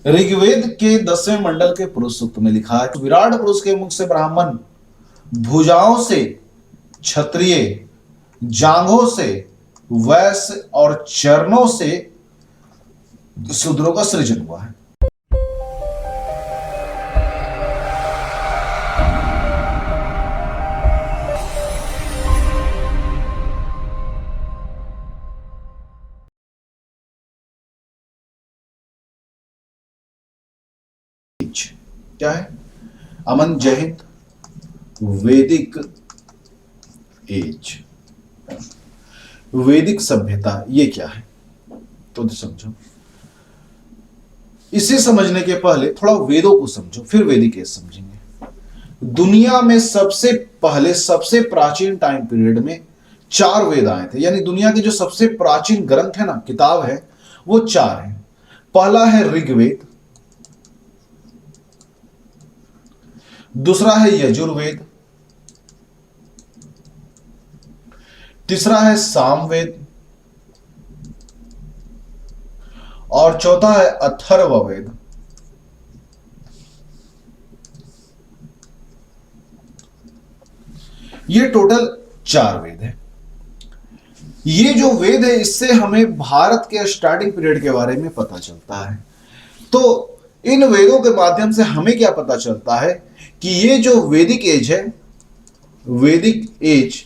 ऋग्वेद के 10वें मंडल के पुरुष सूक्त में लिखा है, विराट पुरुष के मुख से ब्राह्मण, भुजाओं से क्षत्रिय, जांघों से वैश्य और चरणों से शूद्रों का सृजन हुआ है। क्या है? अमन, जय हिंद। वैदिक एज, वैदिक सभ्यता, ये क्या है तो समझो। इसे समझने के पहले थोड़ा वेदों को समझो, फिर वैदिक एज समझेंगे। दुनिया में सबसे पहले, सबसे प्राचीन टाइम पीरियड में 4 वेद आए थे, यानी दुनिया के जो सबसे प्राचीन ग्रंथ है ना, किताब है, वो 4 है। पहला है ऋग्वेद, दूसरा है यजुर्वेद, तीसरा है सामवेद और चौथा है अथर्ववेद। ये टोटल 4 वेद है। ये जो वेद है, इससे हमें भारत के स्टार्टिंग पीरियड के बारे में पता चलता है। तो इन वेदों के माध्यम से हमें क्या पता चलता है कि ये जो वैदिक एज है, वैदिक एज,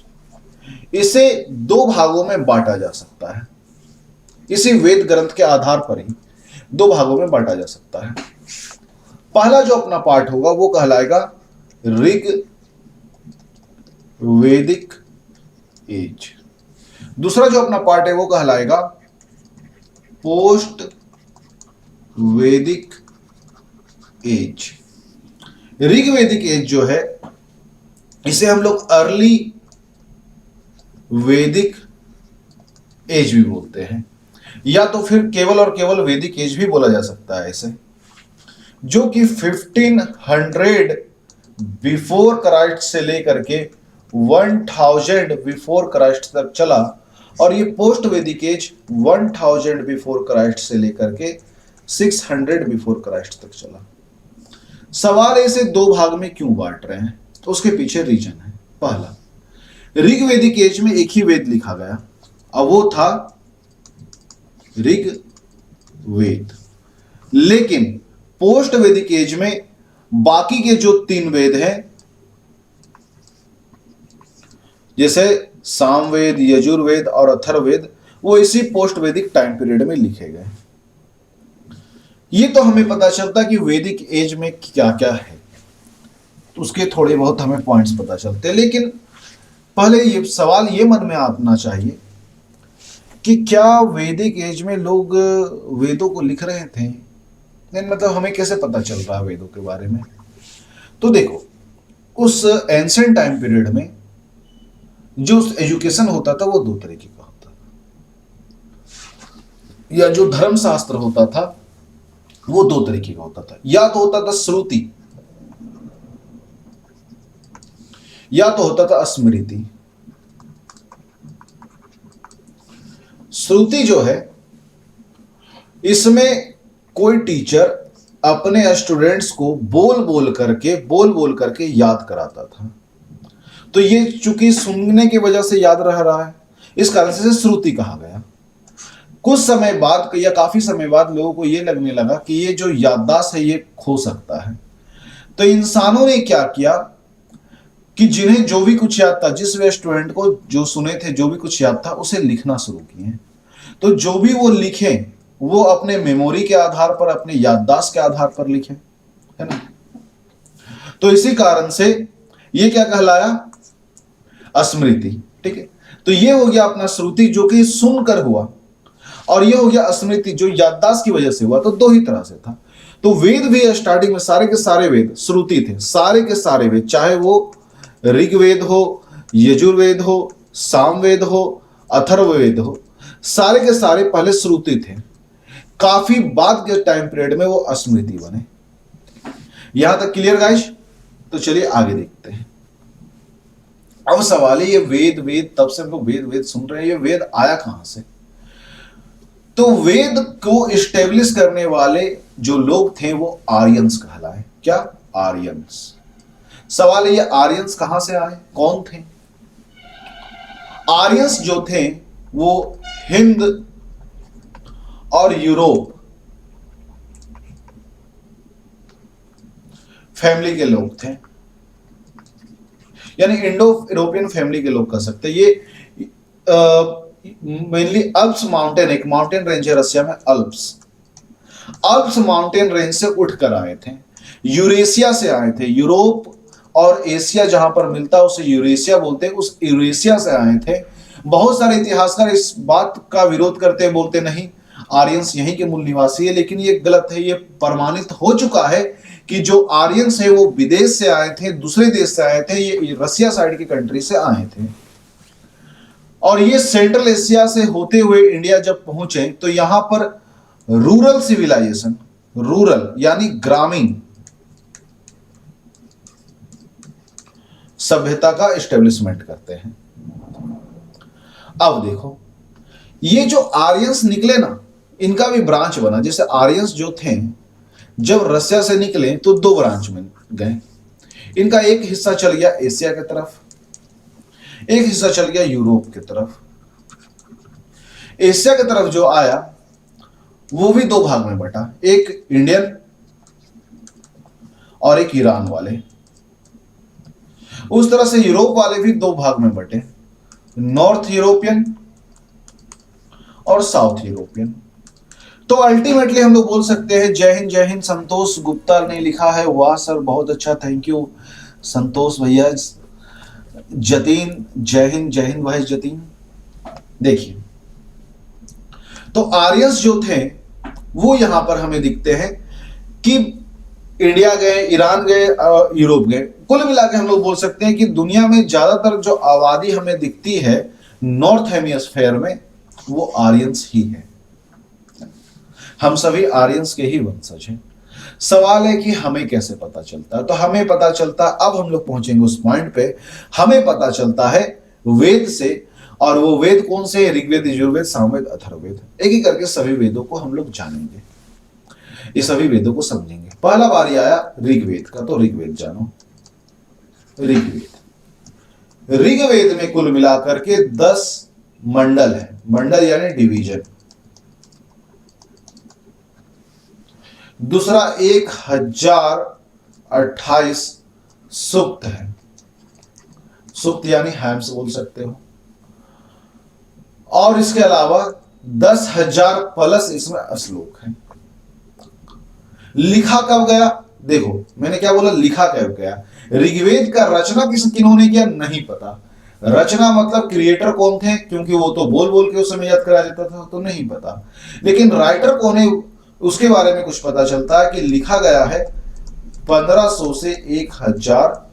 इसे 2 भागों में बांटा जा सकता है। इसी वेद ग्रंथ के आधार पर ही 2 भागों में बांटा जा सकता है। पहला जो अपना पार्ट होगा वो कहलाएगा ऋग वैदिक एज। दूसरा जो अपना पार्ट है वो कहलाएगा पोस्ट वैदिक एज। ऋग वैदिक एज जो है, इसे हम लोग अर्ली वैदिक एज भी बोलते हैं, या तो फिर केवल और केवल वैदिक एज भी बोला जा सकता है इसे, जो कि 1500 बिफोर क्राइस्ट से लेकर के 1000 बिफोर क्राइस्ट तक चला, और ये पोस्ट वैदिक एज 1000 बिफोर क्राइस्ट से लेकर के 600 बिफोर क्राइस्ट तक चला। सवाल इसे 2 भाग में क्यों बांट रहे हैं, तो उसके पीछे रीजन है। पहला, ऋग वैदिक एज में एक ही वेद लिखा गया, अब वो था ऋग वेद। लेकिन पोस्ट वैदिक एज में बाकी के जो 3 वेद हैं, जैसे सामवेद, यजुर्वेद और अथर्ववेद, वो इसी पोस्ट वैदिक टाइम पीरियड में लिखे गए। ये तो हमें पता चलता कि वैदिक एज में क्या क्या है, तो उसके थोड़े बहुत हमें पॉइंट्स पता चलते हैं। लेकिन पहले ये सवाल ये मन में आना चाहिए कि क्या वैदिक एज में लोग वेदों को लिख रहे थे? नहीं, मतलब हमें कैसे पता चल रहा है वेदों के बारे में? तो देखो, उस एंशिएंट टाइम पीरियड में जो एजुकेशन होता था वो 2 तरीके का होता था, या जो धर्मशास्त्र होता था वो 2 तरीके का होता था। या तो होता था श्रुति, या तो होता था स्मृति। श्रुति जो है, इसमें कोई टीचर अपने स्टूडेंट्स को बोल बोल करके याद कराता था। तो ये चूंकि सुनने की वजह से याद रह रहा है, इस कारण से श्रुति कहा गया। कुछ समय बाद या काफी समय बाद लोगों को ये लगने लगा कि ये जो याददाश्त है ये खो सकता है। तो इंसानों ने क्या किया कि जिन्हें जो भी कुछ याद था, जिस वे स्टूडेंट को जो सुने थे, जो भी कुछ याद था, उसे लिखना शुरू किए। तो जो भी वो लिखे वो अपने मेमोरी के आधार पर, अपने याददाश्त के आधार पर लिखे, है ना। तो इसी कारण से ये क्या कहलाया? स्मृति। ठीक है, तो ये हो गया अपना श्रुति जो कि सुनकर हुआ, और ये हो गया स्मृति जो याददाश्त की वजह से हुआ। तो 2 ही तरह से था। तो वेद भी स्टार्टिंग में सारे के सारे वेद श्रुति थे, सारे के सारे वेद, चाहे वो ऋग्वेद हो, यजुर्वेद हो, सामवेद हो, अथर्ववेद हो, सारे के सारे पहले श्रुति थे। काफी बाद के टाइम पीरियड में वो स्मृति बने। यहां तक क्लियर गाइस? तो चलिए आगे देखते हैं। अब सवाल है, ये वेद वेद, तब से हम लोग वेद वेद सुन रहे हैं, ये वेद आया कहां से? तो वेद को इस्टेब्लिश करने वाले जो लोग थे वो आर्यंस कहलाए। क्या? आर्यंस। सवाल है ये आर्यंस कहां से आए, कौन थे? आर्यंस जो थे वो हिंद और यूरोप फैमिली के लोग थे, यानी इंडो यूरोपियन फैमिली के लोग कह सकते हैं। ये मेनली अल्प्स माउंटेन, एक माउंटेन रेंज है रसिया में, अल्प्स माउंटेन रेंज से उठकर आए थे, यूरेशिया से आए थे। यूरोप और एशिया जहां पर मिलता है उसे यूरेशिया बोलते हैं, उस यूरेशिया से आए थे। बहुत सारे इतिहासकार इस बात का विरोध करते हैं, बोलते नहीं आर्यंस यहीं के मूल निवासी है, लेकिन ये गलत है। ये प्रमाणित हो चुका है कि जो आर्यंस है वो विदेश से आए थे, दूसरे देश से आए थे, ये रसिया साइड की कंट्री से आए थे। और ये सेंट्रल एशिया से होते हुए इंडिया जब पहुंचे तो यहां पर रूरल सिविलाइजेशन, रूरल यानी ग्रामीण सभ्यता का एस्टेब्लिशमेंट करते हैं। अब देखो ये जो आर्यंस निकले ना, इनका भी ब्रांच बना। जैसे आर्यंस जो थे जब रसिया से निकले तो दो ब्रांच में गए। इनका एक हिस्सा चल गया एशिया की तरफ, एक हिस्सा चल गया यूरोप की तरफ। एशिया की तरफ जो आया वो भी दो भाग में बटा, एक इंडियन और एक ईरान वाले। उस तरह से यूरोप वाले भी दो भाग में बटे, नॉर्थ यूरोपियन और साउथ यूरोपियन। तो अल्टीमेटली हम लोग बोल सकते हैं जय हिंद जय हिंद। संतोष गुप्ता ने लिखा है, वाह सर बहुत अच्छा, थैंक यू संतोष भैया। जतीन जय हिंद भाई जतीन। देखिए तो आर्यंस जो थे वो यहां पर हमें दिखते हैं कि इंडिया गए, ईरान गए, यूरोप गए। कुल मिला के हम लोग बोल सकते हैं कि दुनिया में ज्यादातर जो आबादी हमें दिखती है नॉर्थ हेमिस्फेयर में वो आर्यंस ही है। हम सभी आर्यंस के ही वंशज हैं। सवाल है कि हमें कैसे पता चलता है? तो हमें पता चलता, अब हम लोग पहुंचेंगे उस पॉइंट पे, हमें पता चलता है वेद से। और वो वेद कौन से? ऋग्वेद, यजुर्वेद, सामवेद, अथर्ववेद। एक एक करके सभी वेदों को हम लोग जानेंगे, ये सभी वेदों को समझेंगे। पहला बारी आया ऋग्वेद का, तो ऋग्वेद जानो। ऋग्वेद में कुल मिलाकर के 10 मंडल है, मंडल यानी डिवीजन। दूसरा 1028 सूक्त है, सूक्त यानी हैम्स बोल सकते हो। और इसके अलावा 10,000 प्लस इसमें श्लोक है। लिखा कब गया? देखो मैंने क्या बोला, लिखा कब गया? ऋग्वेद का रचना किन्होंने किया नहीं पता। रचना मतलब क्रिएटर कौन थे, क्योंकि वो तो बोल बोल के उस समय याद करा देता था, तो नहीं पता। लेकिन राइटर कौन है उसके बारे में कुछ पता चलता है कि लिखा गया है 1500 से 1000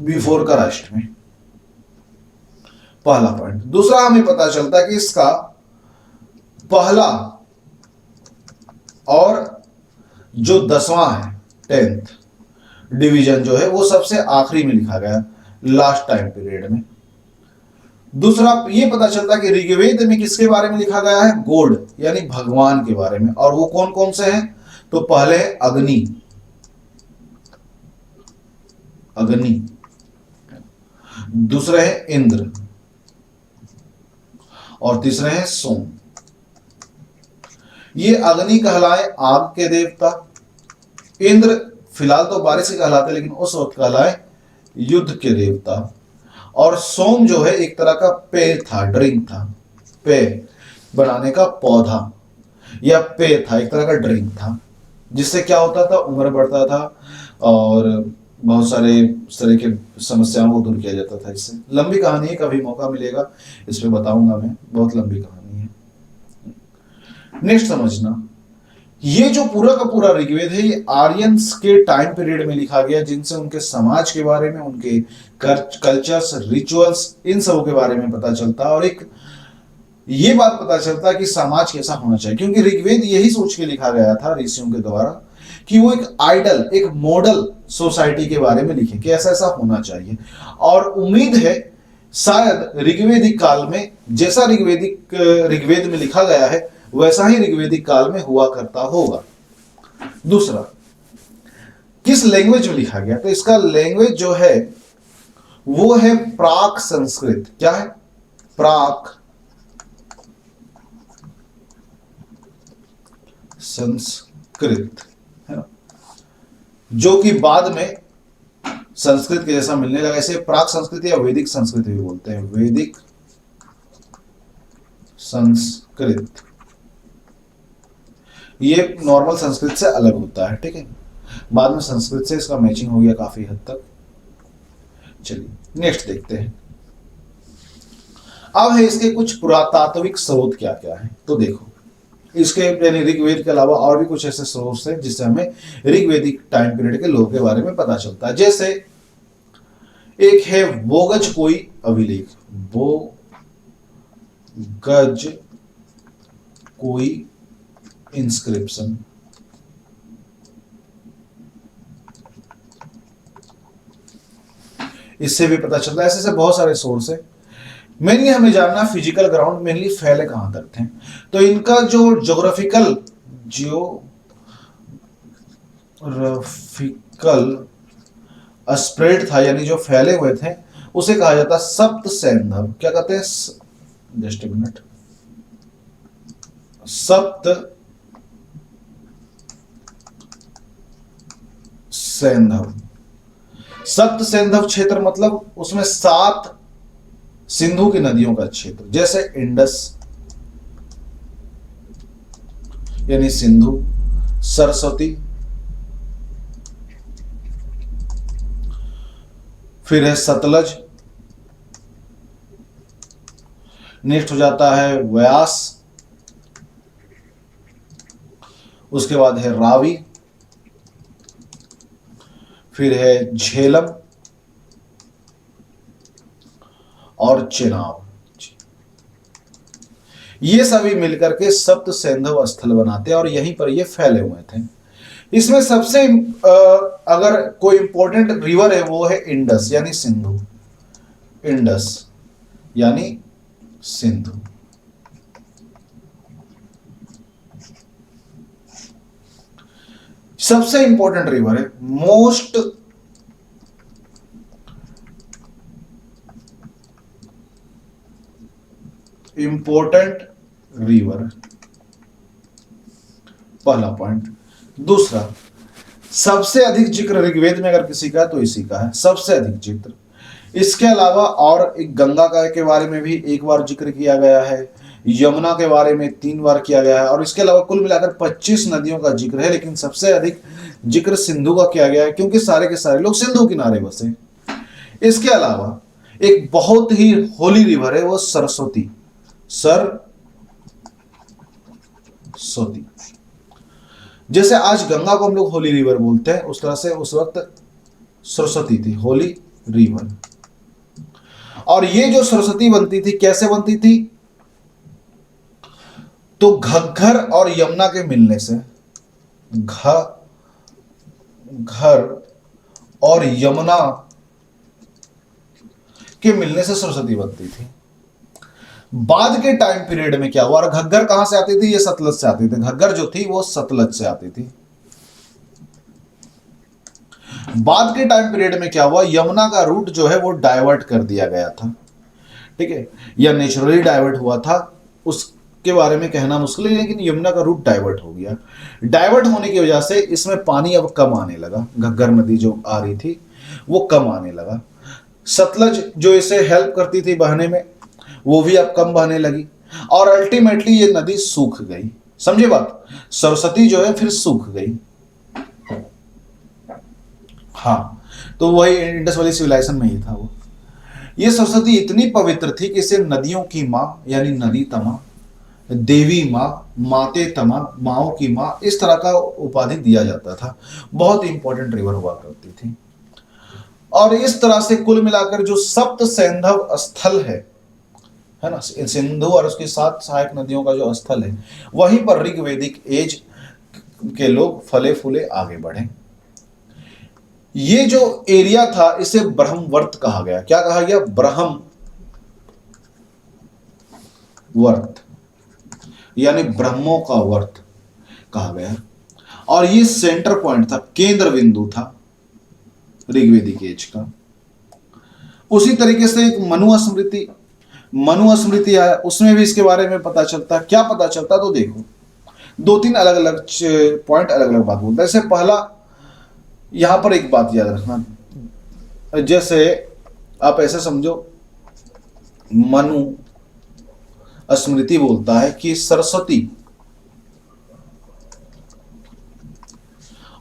बिफोर क्राइस्ट में। पहला पॉइंट। दूसरा हमें पता चलता है कि इसका पहला और जो 10वां है 10th डिवीजन जो है वो सबसे आखिरी में लिखा गया, लास्ट टाइम पीरियड में। दूसरा ये पता चलता है कि ऋग्वेद में किसके बारे में लिखा गया है? गॉड यानी भगवान के बारे में। और वो कौन कौन से हैं? तो पहले अग्नि, दूसरे हैं इंद्र और तीसरे हैं सोम। ये अग्नि कहलाए आग के देवता, इंद्र फिलहाल तो बारिश से कहलाते लेकिन उस वक्त कहलाए युद्ध के देवता, और सोम जो है एक तरह का पेय था, ड्रिंक था, पेय बनाने का पौधा या पेय था, एक तरह का ड्रिंक था, जिससे क्या होता था? उम्र बढ़ता था और बहुत सारे इस तरह के समस्याओं को दूर किया जाता था इससे। लंबी कहानी है, कभी मौका मिलेगा इस पे बताऊंगा मैं, बहुत लंबी कहानी है। नेक्स्ट समझना, ये जो पूरा का पूरा ऋग्वेद है ये आर्यंस के टाइम पीरियड में लिखा गया, जिनसे उनके समाज के बारे में, उनके कल्चर्स, रिचुअल्स, इन सब के बारे में पता चलता है। और एक ये बात पता चलता है कि समाज कैसा होना चाहिए, क्योंकि ऋग्वेद यही सोच के लिखा गया था ऋषियों के द्वारा कि वो एक आइडल, एक मॉडल सोसाइटी के बारे में लिखे कि ऐसा ऐसा होना चाहिए। और उम्मीद है शायद ऋग्वेदिक काल में जैसा ऋग्वेद में लिखा गया है वैसा ही ऋग्वेदिक काल में हुआ करता होगा। दूसरा, किस लैंग्वेज में लिखा गया? तो इसका लैंग्वेज जो है वो है प्राक संस्कृत। क्या है? प्राक संस्कृत, है ना, जो कि बाद में संस्कृत के जैसा मिलने लगा। इसे प्राक संस्कृत या वैदिक संस्कृत भी बोलते हैं, वैदिक संस्कृत। ये नॉर्मल संस्कृत से अलग होता है, ठीक है। बाद में संस्कृत से इसका मैचिंग हो गया काफी हद तक। चलिए नेक्स्ट देखते हैं। अब है इसके कुछ पुरातात्विक स्रोत क्या क्या है। तो देखो, इसके यानी ऋग्वेद के अलावा और भी कुछ ऐसे स्रोत हैं जिससे हमें ऋग्वेदिक टाइम पीरियड के लोगों के बारे में पता चलता है। जैसे एक है बोगज कोई अभिलेख, बोगज कोई इंस्क्रिप्शन। इससे भी पता चलता है। ऐसे से बहुत सारे सोर्स है। मेनली हमें जानना फिजिकल ग्राउंड मेनली फैले कहां तक थे। तो इनका जो ज्योग्राफिकल स्प्रेड था, यानी जो फैले हुए थे, उसे कहा जाता सप्त सैंधव। क्या कहते हैं? Just a minute. सप्त सैंधव। सप्त सैंधव क्षेत्र मतलब उसमें 7 सिंधु की नदियों का क्षेत्र, जैसे इंडस यानी सिंधु, सरस्वती, फिर है सतलज, नेक्स्ट हो जाता है व्यास, उसके बाद है रावी, फिर है झेलम और चेनाब। ये सभी मिलकर के सप्त सैंधव स्थल बनाते हैं और यहीं पर ये फैले हुए थे। इसमें सबसे अगर कोई इंपॉर्टेंट रिवर है वो है इंडस यानी सिंधु। इंडस यानी सिंधु। सबसे इंपॉर्टेंट रिवर है, मोस्ट इंपॉर्टेंट रिवर, पहला पॉइंट। दूसरा, सबसे अधिक जिक्र ऋग्वेद में अगर किसी का है तो इसी का है, सबसे अधिक जिक्र। इसके अलावा और एक गंगा का के बारे में भी एक बार जिक्र किया गया है, यमुना के बारे में 3 बार किया गया है, और इसके अलावा कुल मिलाकर 25 नदियों का जिक्र है। लेकिन सबसे अधिक जिक्र सिंधु का किया गया है क्योंकि सारे के सारे लोग सिंधु किनारे बसे। इसके अलावा एक बहुत ही होली रिवर है वो सरस्वती। सरस्वती, जैसे आज गंगा को हम लोग होली रिवर बोलते हैं, उस तरह से उस वक्त सरस्वती थी होली रिवर। और ये जो सरस्वती बनती थी कैसे बनती थी? तो घग्गर और यमुना के मिलने से, घग्गर और यमुना के मिलने से सरस्वती बनती थी। बाद के टाइम पीरियड में क्या हुआ? और घग्गर कहां से आती थी? ये सतलज से आती थी। घग्गर जो थी वो सतलज से आती थी। बाद के टाइम पीरियड में क्या हुआ? यमुना का रूट जो है वो डाइवर्ट कर दिया गया था, ठीक है, या नेचुरली डाइवर्ट हुआ था, उसके बारे में कहना मुश्किल है, लेकिन यमुना का रूट डाइवर्ट हो गया। डाइवर्ट होने की वजह से इसमें पानी अब कम आने लगा। घग्गर नदी जो आ रही थी वो कम आने लगा। सतलज जो इसे हेल्प करती थी बहने में, वो भी अब कम बहने लगी और अल्टीमेटली ये नदी सूख गई। समझे बात? सरस्वती जो है फिर सूख गई। हाँ, तो वही इंडस वैली सिविलाइजेशन में ही था वो। ये सरस्वती इतनी पवित्र थी कि इसे नदियों की माँ यानी नदी तमा, देवी माँ, माते तमा, माओ की माँ, इस तरह का उपाधि दिया जाता था। बहुत इंपॉर्टेंट रिवर हुआ करती थी। और इस तरह से कुल मिलाकर जो सप्त सैंधव स्थल है ना, सिंधु और उसके 7 सहायक नदियों का जो स्थल है, वहीं पर ऋग्वेदिक एज के लोग फले फूले आगे बढ़े। ये जो एरिया था इसे ब्रह्मवर्त कहा गया। क्या कहा गया? ब्रह्मवर्त यानी ब्रह्मों का वर्त कहा गया। और ये सेंटर पॉइंट था, केंद्र बिंदु था ऋग्वेदिक एज का। उसी तरीके से एक मनु स्मृति आया, उसमें भी इसके बारे में पता चलता है। क्या पता चलता, तो देखो दो तीन अलग अलग पॉइंट अलग अलग बात बोलता है। जैसे पहला, यहां पर एक बात याद रखना, जैसे आप ऐसे समझो, मनु स्मृति बोलता है कि सरस्वती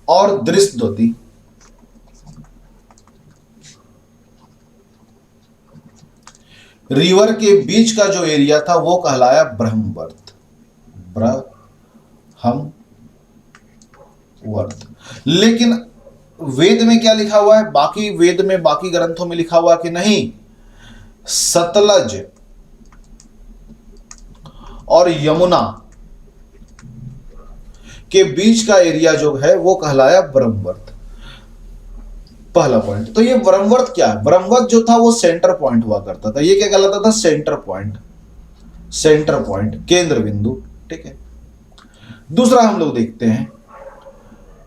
और दृष्टद्वती रिवर के बीच का जो एरिया था वो कहलाया ब्रह्मवर्त। ब्रह्मवर्त। लेकिन वेद में क्या लिखा हुआ है, बाकी वेद में, बाकी ग्रंथों में लिखा हुआ कि नहीं, सतलज और यमुना के बीच का एरिया जो है वो कहलाया ब्रह्मवर्त। पहला पॉइंट। तो ये ब्रह्मवर्त क्या है, ब्रह्मवर्त जो था वो सेंटर पॉइंट हुआ करता था। ये क्या कहलाता था, सेंटर पॉइंट, सेंटर पॉइंट, केंद्र बिंदु। ठीक है। दूसरा हम लोग देखते हैं,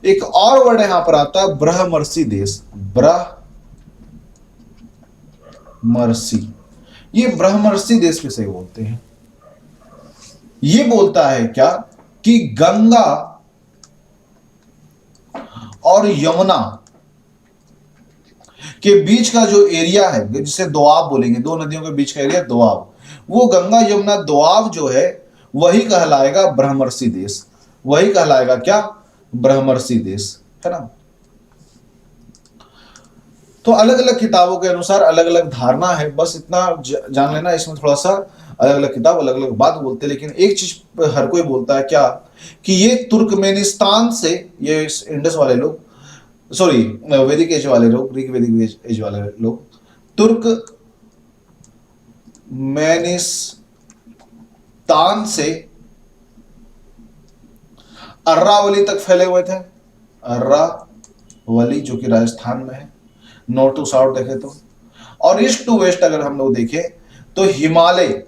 एक और वर्ड यहां पर आता है, ब्रह्मर्षि देश। ब्रह्मर्षि, ये ब्रह्मर्षि देश किसे बोलते हैं, ये बोलता है क्या कि गंगा और यमुना के बीच का जो एरिया है, जिसे दोआब बोलेंगे, दो नदियों के बीच का एरिया दोआब, वो गंगा यमुना दोआब जो है वही कहलाएगा ब्रह्मर्षि देश। वही कहलाएगा क्या, ब्रह्मर्षि देश, है ना। तो अलग अलग किताबों के अनुसार अलग अलग धारणा है, बस इतना जान लेना। इसमें थोड़ा सा अलग अलग किताब अलग अलग बात बोलते हैं, लेकिन एक चीज हर कोई बोलता है क्या, कि ये तुर्कमेनिस्तान से, ये इंडस वाले लोग, सॉरी वैदिक एज वाले लोग, ऋग्वेदिक एज वाले लोग, तुर्कमेनिस्तान से अर्रावली तक फैले हुए थे। अर्रावली जो कि राजस्थान में है, नॉर्थ टू साउथ देखे तो, और ईस्ट टू वेस्ट अगर हम लोग देखें तो हिमालय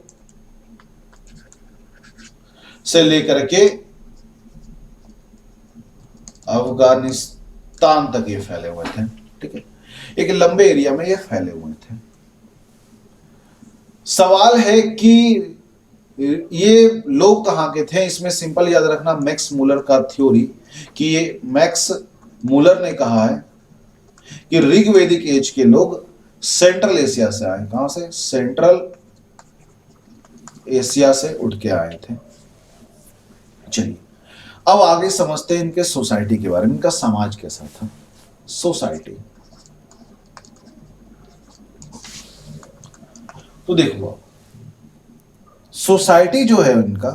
से लेकर के अफगानिस्तान तक ये फैले हुए थे। ठीक है, एक लंबे एरिया में ये फैले हुए थे। सवाल है कि ये लोग कहां के थे, इसमें सिंपल याद रखना मैक्स मूलर का थ्योरी, कि ये मैक्स मूलर ने कहा है कि ऋग्वेदिक एज के लोग सेंट्रल एशिया से आए। कहां से, सेंट्रल एशिया से उठ के आए थे। चलिए अब आगे समझते हैं इनके सोसाइटी के बारे में, इनका समाज कैसा था। सोसाइटी, तो देखो सोसाइटी जो है इनका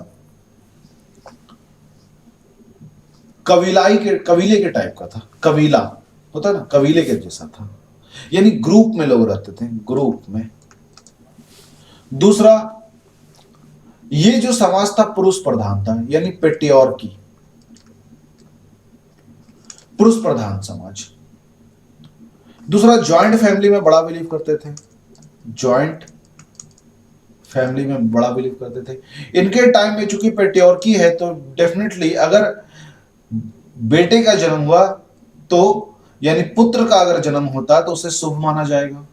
कबीले के टाइप का था। कबीला होता ना, कबीले के जैसा था, यानी ग्रुप में लोग रहते थे, ग्रुप में। दूसरा, ये जो समाज था पुरुष प्रधान था, यानी पेट्रियार्की, पुरुष प्रधान समाज। दूसरा, जॉइंट फैमिली में बड़ा बिलीव करते थे, जॉइंट फैमिली में बड़ा बिलीव करते थे। इनके टाइम में चूंकि पेट्रियार्की है, तो डेफिनेटली अगर बेटे का जन्म हुआ तो, यानी पुत्र का अगर जन्म होता तो उसे शुभ माना जाएगा।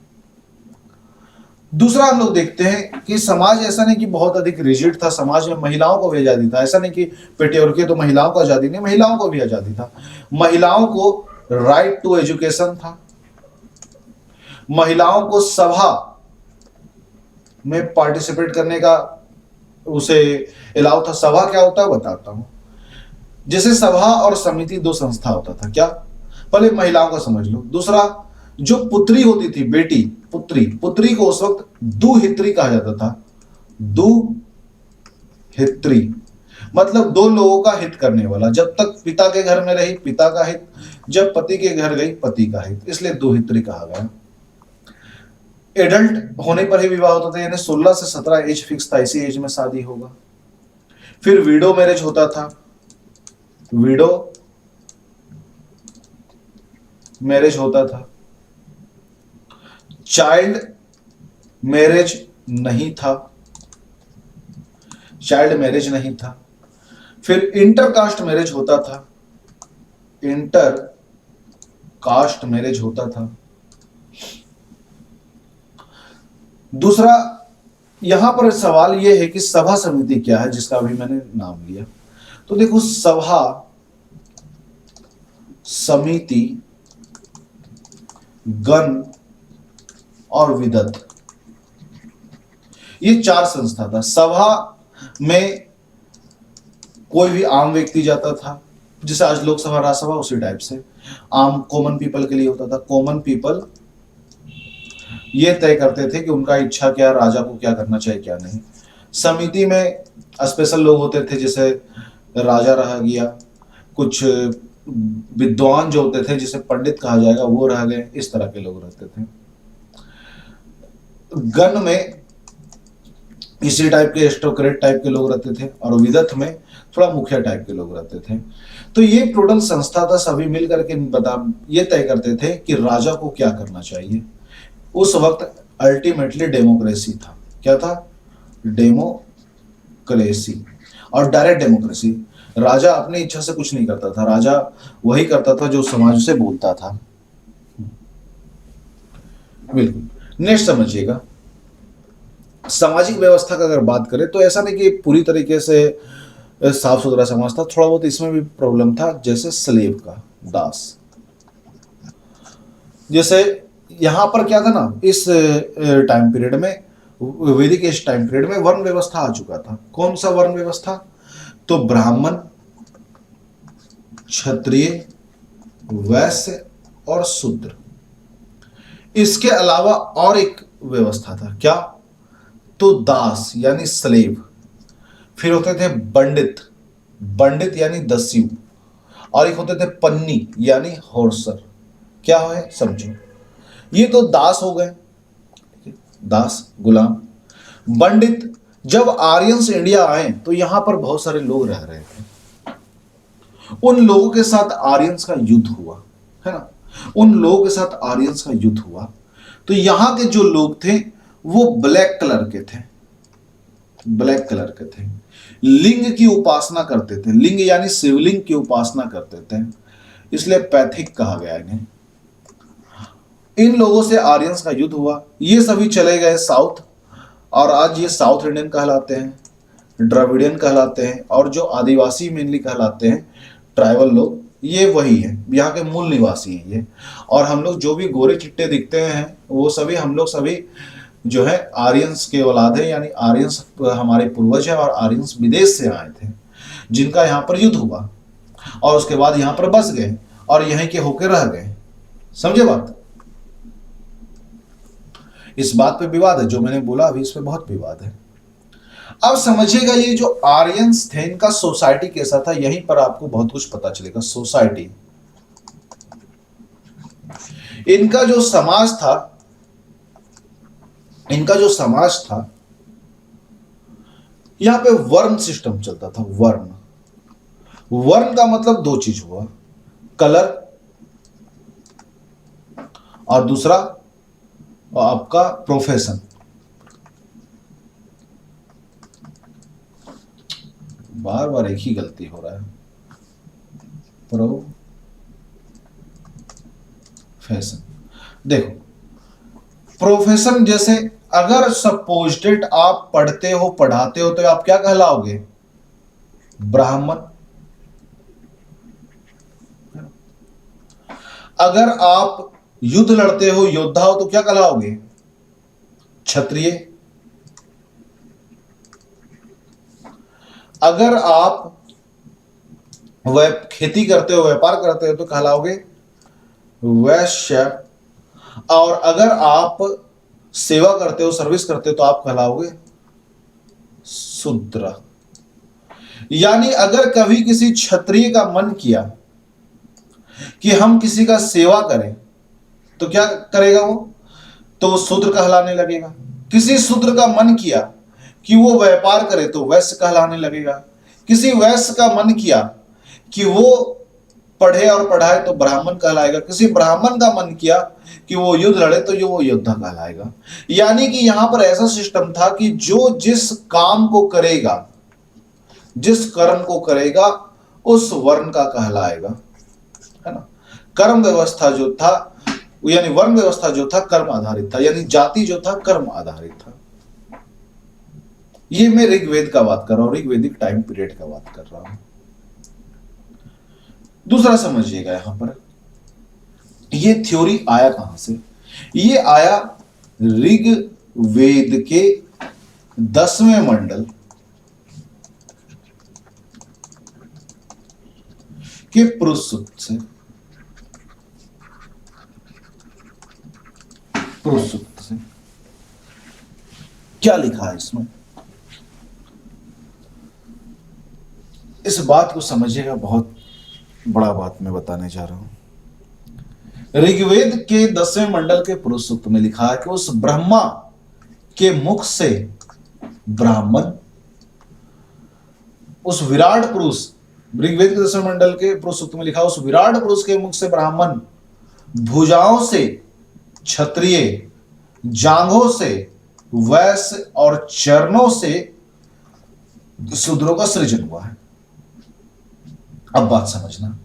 दूसरा, हम लोग देखते हैं कि समाज ऐसा नहीं कि बहुत अधिक रिजिड था, समाज में महिलाओं को भी आजादी था। ऐसा नहीं कि पेट्रियार्की तो महिलाओं को आजादी नहीं, महिलाओं को भी आजादी था। महिलाओं को राइट टू एजुकेशन था, महिलाओं को सभा में पार्टिसिपेट करने का उसे अलाउ था। सभा क्या होता है बताता हूं। जैसे सभा और समिति दो संस्था होता था, क्या, पहले महिलाओं का समझ लो। दूसरा, जो पुत्री होती थी, बेटी, पुत्री को उस वक्त दुहित्री कहा जाता था। दुहित्री मतलब दो लोगों का हित करने वाला। जब तक पिता के घर में रही पिता का हित, जब पति के घर गई पति का हित, इसलिए दुहित्री कहा गया। एडल्ट होने पर ही विवाह होता था, यानी 16 से 17 एज फिक्स था, इसी एज में शादी होगा। फिर विडो मैरिज होता था, विडो मैरिज होता था। चाइल्ड मैरिज नहीं था, चाइल्ड मैरिज नहीं था। फिर इंटरकास्ट मैरिज होता था, इंटर कास्ट मैरिज होता था। दूसरा, यहां पर सवाल यह है कि सभा समिति क्या है, जिसका अभी मैंने नाम लिया। तो देखो, सभा समिति, गण और विदत, ये चार संस्था था। सभा में कोई भी आम व्यक्ति जाता था, जैसे आज लोकसभा राज्यसभा, उसी टाइप से आम कॉमन पीपल के लिए होता था। कॉमन पीपल ये तय करते थे कि उनका इच्छा क्या, राजा को क्या करना चाहिए क्या नहीं। समिति में स्पेशल लोग होते थे, जैसे राजा रह गया, कुछ विद्वान जो होते थे जिसे पंडित कहा जाएगा वो रह गए, इस तरह के लोग रहते थे। गण में इसी टाइप के एरिस्टोक्रेट टाइप के लोग रहते थे, और विदत में थोड़ा मुखिया टाइप के लोग रहते थे। तो ये टोटल संस्था था, सभी मिलकर के ये तय करते थे कि राजा को क्या करना चाहिए। उस वक्त अल्टीमेटली डेमोक्रेसी था। क्या था? डेमोक्रेसी और डायरेक्ट डेमोक्रेसी। राजा अपनी इच्छा से कुछ नहीं करता था, राजा वही करता था जो समाज से बोलता था। बिल्कुल। नेक्स्ट समझिएगा, सामाजिक व्यवस्था का अगर बात करें तो ऐसा नहीं कि पूरी तरीके से साफ सुथरा समाज था, थोड़ा बहुत इसमें भी प्रॉब्लम था। जैसे स्लेव का, दास, जैसे यहां पर क्या था ना, इस टाइम पीरियड में, वैदिक इस टाइम पीरियड में वर्ण व्यवस्था आ चुका था। कौन सा वर्ण व्यवस्था? तो ब्राह्मण, क्षत्रिय, वैश्य और शूद्र। इसके अलावा और एक व्यवस्था था, क्या? तो दास यानी स्लेव, फिर होते थे पंडित, पंडित यानी दस्यु, और एक होते थे पन्नी यानी होर्सर। क्या है समझो, ये तो दास हो गए, दास गुलाम। पंडित, जब आर्यंस इंडिया आए तो यहां पर बहुत सारे लोग रह रहे थे, उन लोगों के साथ आर्यंस का युद्ध हुआ, है ना, उन लोगों के साथ आर्यंस का युद्ध हुआ। तो यहां के जो लोग थे वो ब्लैक कलर के थे, ब्लैक कलर के थे, लिंग की उपासना करते थे, लिंग यानी शिवलिंग की उपासना करते थे, इसलिए पैथिक कहा गया इन्हें। इन लोगों से आर्यंस का युद्ध हुआ, ये सभी चले गए साउथ, और आज ये साउथ इंडियन कहलाते हैं, द्रविडियन कहलाते हैं, और जो आदिवासी मेनली कहलाते हैं, ट्राइबल लोग, ये वही है, यहाँ के मूल निवासी हैं ये। और हम लोग जो भी गोरे चिट्टे दिखते हैं वो सभी, हम लोग सभी जो है आर्यंस के औलाद है, यानी आर्यंस हमारे पूर्वज है, और आर्यंस विदेश से आए थे जिनका यहाँ पर युद्ध हुआ, और उसके बाद यहाँ पर बस गए और यहीं के होकर रह गए। समझे बात? इस बात पे विवाद है, जो मैंने बोला अभी इस पे बहुत विवाद है। अब समझिएगा, ये जो आर्यंस थे इनका सोसाइटी कैसा था, यहीं पर आपको बहुत कुछ पता चलेगा। सोसाइटी, इनका जो समाज था, इनका जो समाज था, यहां पे वर्ण सिस्टम चलता था। वर्ण, वर्ण का मतलब दो चीज हुआ, कलर और दूसरा आपका प्रोफेशन। बार बार एक ही गलती हो रहा है, प्रोफेशन। देखो, प्रोफेशन, जैसे अगर सपोज्ड आप पढ़ते हो पढ़ाते हो तो आप क्या कहलाओगे? ब्राह्मण। अगर आप युद्ध लड़ते हो, योद्धा हो, तो क्या कहलाओगे? क्षत्रिय। अगर आप खेती करते हो, व्यापार करते हो, तो कहलाओगे वैश्य। और अगर आप सेवा करते हो, सर्विस करते हो, तो आप कहलाओगे शूद्र। यानी अगर कभी किसी क्षत्रिय का मन किया कि हम किसी का सेवा करें तो क्या करेगा वो? तो शूद्र कहलाने लगेगा। किसी शूद्र का मन किया कि वो व्यापार करे तो वैश्य कहलाने लगेगा। किसी वैश्य का मन किया कि वो पढ़े और पढ़ाए तो ब्राह्मण कहलाएगा। किसी ब्राह्मण का मन किया कि वो युद्ध लड़े तो वो योद्धा कहलाएगा। यानी कि यहां पर ऐसा सिस्टम था कि जो जिस काम को करेगा, जिस कर्म को करेगा, उस वर्ण का कहलाएगा। है ना। कर्म व्यवस्था जो था यानी वर्ण व्यवस्था जो था कर्म आधारित था, यानी जाति जो था कर्म आधारित था। ये मैं ऋग्वेद का बात कर रहा हूं, ऋग्वेदिक टाइम पीरियड का बात कर रहा हूं। दूसरा समझिएगा यहां पर, ये थ्योरी आया कहां से? ये आया ऋग्वेद के 10वें मंडल के पुरुष सूक्त से। पुरुष सूक्त से क्या लिखा है इसमें, इस बात को समझिएगा, बहुत बड़ा बात मैं बताने जा रहा हूं। ऋग्वेद के 10वें मंडल के पुरुष सूक्त में लिखा है कि उस ब्रह्मा के मुख से ब्राह्मण, उस विराट पुरुष, ऋग्वेद के 10वें मंडल के पुरुष सूक्त में लिखा उस विराट पुरुष के मुख से ब्राह्मण, भुजाओं से क्षत्रिय, जांघों से वैश्य और चरणों से शूद्रों का सृजन हुआ है। अब बात समझना,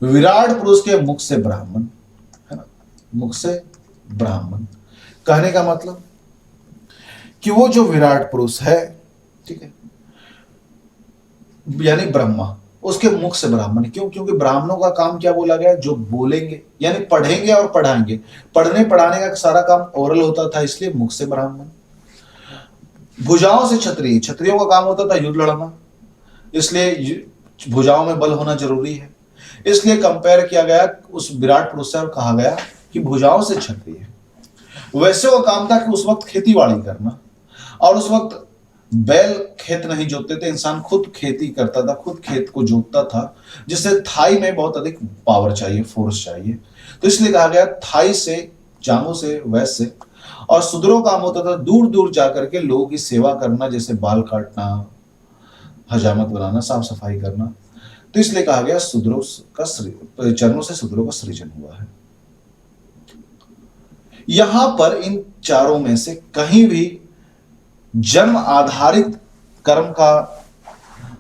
विराट पुरुष के मुख से ब्राह्मण, है ना, मुख से ब्राह्मण कहने का मतलब कि वो जो विराट पुरुष है, ठीक है, यानी ब्रह्मा, उसके मुख से ब्राह्मण। क्यों? क्योंकि ब्राह्मणों का काम क्या बोला गया? जो बोलेंगे, यानी पढ़ेंगे और पढ़ाएंगे। पढ़ने पढ़ाने का सारा काम ओरल होता था, इसलिए मुख से ब्राह्मण। भुजाओं से क्षत्रिय, क्षत्रियों का काम होता था युद्ध लड़ना, इसलिए भुजाओं में बल होना जरूरी है, इसलिए कंपेयर किया गया उस विराट पुरुष से और कहा गया कि भुजाओं से क्षत्रिय। वैसे वो काम था कि उस वक्त खेती बाड़ी करना, और उस वक्त बैल खेत नहीं जोतते थे, इंसान खुद खेती करता था, खुद खेत को जोतता था, जिससे थाई में बहुत अधिक पावर चाहिए, फोर्स चाहिए। तो इसलिए कहा गया थाई से, जांघों से, वैश्य से। और शूद्रों का काम होता था दूर दूर जाकर के लोगों की सेवा करना, जैसे बाल काटना, हजामत बनाना, साफ सफाई करना। तो इसलिए कहा गया शूद्रों का चरणों से शूद्रों का सृजन हुआ है। यहां पर इन चारों में से कहीं भी जन्म आधारित कर्म का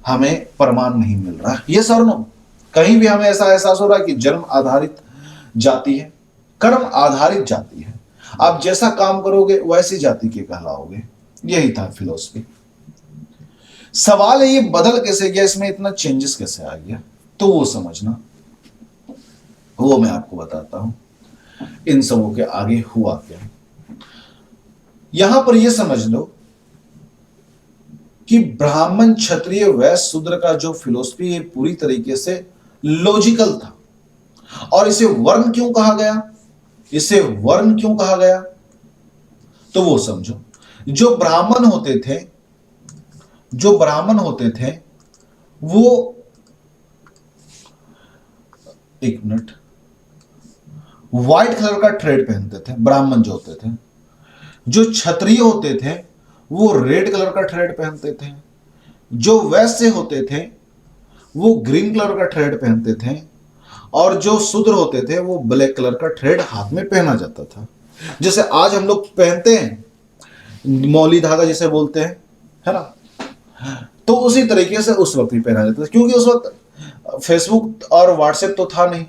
हमें प्रमाण नहीं मिल रहा है। ये सर नो, कहीं भी हमें ऐसा एहसास हो रहा है कि जन्म आधारित जाति है, कर्म आधारित जाति है, आप जैसा काम करोगे वैसी जाति के कहलाओगे। यही था फिलॉसफी। सवाल है ये बदल कैसे गया, इसमें इतना चेंजेस कैसे आ गया? तो वो समझना, वो मैं आपको बताता हूं इन सबों के आगे हुआ क्या। यहां पर यह समझ लो कि ब्राह्मण, क्षत्रिय, वैश्य, शूद्र का जो फिलॉसफी है पूरी तरीके से लॉजिकल था। और इसे वर्ण क्यों कहा गया, इसे वर्ण क्यों कहा गया, तो वो समझो। जो ब्राह्मण होते थे, जो ब्राह्मण होते थे वो, एक मिनट, व्हाइट कलर का थ्रेड पहनते थे, ब्राह्मण जो होते थे। जो क्षत्रिय होते थे वो रेड कलर का थ्रेड पहनते थे। जो वैश्य होते थे वो ग्रीन कलर का थ्रेड पहनते थे। और जो शूद्र होते थे वो ब्लैक कलर का थ्रेड हाथ में पहना जाता था, जैसे आज हम लोग पहनते हैं मौली धागा जिसे बोलते हैं, है ना। तो उसी तरीके से उस वक्त भी पहना जाता था, क्योंकि उस वक्त फेसबुक और व्हाट्सएप तो था नहीं।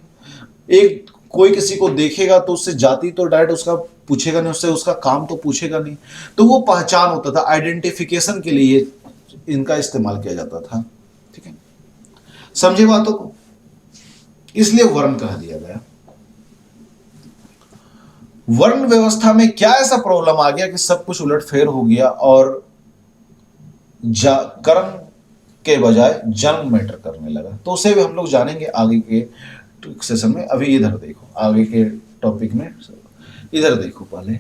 एक कोई किसी को देखेगा तो उससे जाति तो डायरेक्ट उसका पूछेगा नहीं, उससे उसका काम तो पूछेगा नहीं। तो वो पहचान होता था, आइडेंटिफिकेशन के लिए इनका इस्तेमाल किया जाता था। ठीक है, समझे बातों को? इसलिए वर्ण कह दिया गया। वर्ण व्यवस्था में क्या ऐसा प्रॉब्लम आ गया कि सब कुछ उलटफेर हो गया और कर्म के बजाय जन्म मैटर करने लगा? तो उसे भी हम लोग जानेंगे आगे के सेशन में। अभी इधर देखो, आगे के टॉपिक में इधर देखो। पहले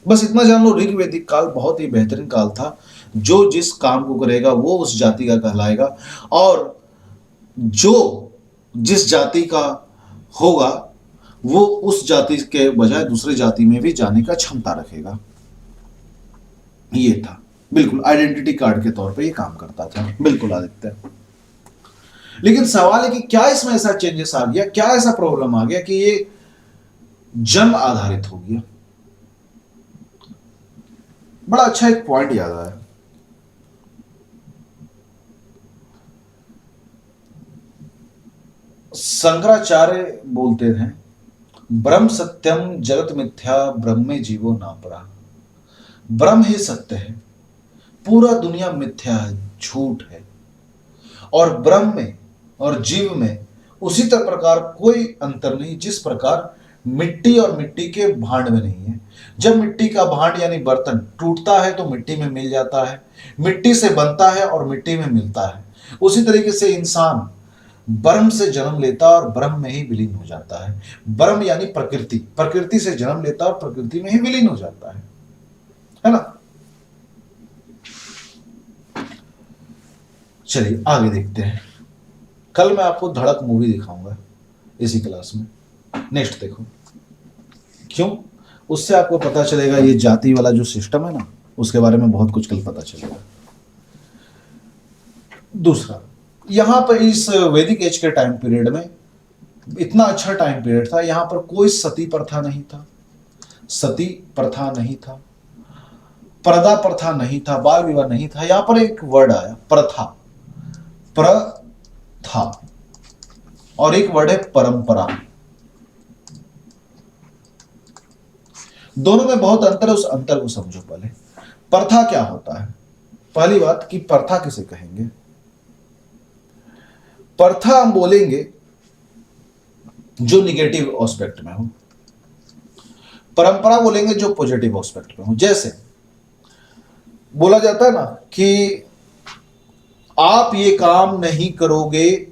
बस इतना जान लो, ऋग्वैदिक काल बहुत ही बेहतरीन काल था। जो जिस काम को करेगा वो उस जाति का कहलाएगा, और जो जिस जाति का होगा वो उस जाति के बजाय दूसरे जाति में भी जाने का क्षमता रखेगा। ये था, बिल्कुल आइडेंटिटी कार्ड के तौर पे ये काम करता था, बिल्कुल आदित्य। लेकिन सवाल है कि क्या इसमें ऐसा चेंजेस आ गया, क्या ऐसा प्रॉब्लम आ गया कि ये जन्म आधारित हो गया? बड़ा अच्छा एक पॉइंट याद आया। शंकराचार्य बोलते हैं, ब्रह्म सत्यम जगत मिथ्या ब्रह्मे जीवो ना परा। ब्रह्म ही सत्य है, पूरा दुनिया मिथ्या है, झूठ है। और ब्रह्म में और जीव में उसी तरह प्रकार कोई अंतर नहीं जिस प्रकार मिट्टी और मिट्टी के भांड में नहीं है। जब मिट्टी का भांड यानी बर्तन टूटता है तो मिट्टी में मिल जाता है, मिट्टी से बनता है और मिट्टी में मिलता है। उसी तरीके से इंसान ब्रह्म से जन्म लेता और ब्रह्म में ही विलीन हो जाता है। ब्रह्म यानी प्रकृति, प्रकृति से जन्म लेता और प्रकृति में ही विलीन हो जाता है ना। चलिए आगे देखते हैं। कल मैं आपको धड़क मूवी दिखाऊंगा इसी क्लास में, नेक्स्ट देखो। क्यों? उससे आपको पता चलेगा ये जाति वाला जो सिस्टम है ना, उसके बारे में बहुत कुछ कल पता चलेगा। दूसरा, यहां पर इस वैदिक एज के टाइम पीरियड में इतना अच्छा टाइम पीरियड था, यहां पर कोई सती प्रथा नहीं था, सती प्रथा नहीं था, पर्दा प्रथा नहीं था, बाल विवाह नहीं था। यहां पर एक वर्ड आया प्रथा, प्रथा, और एक वर्ड है परंपरा। दोनों में बहुत अंतर है, उस अंतर को समझो पहले। प्रथा क्या होता है? पहली बात कि प्रथा किसे कहेंगे? प्रथा हम बोलेंगे जो निगेटिव एस्पेक्ट में हो, परंपरा बोलेंगे जो पॉजिटिव एस्पेक्ट में हो। जैसे बोला जाता है ना कि आप ये काम नहीं करोगे,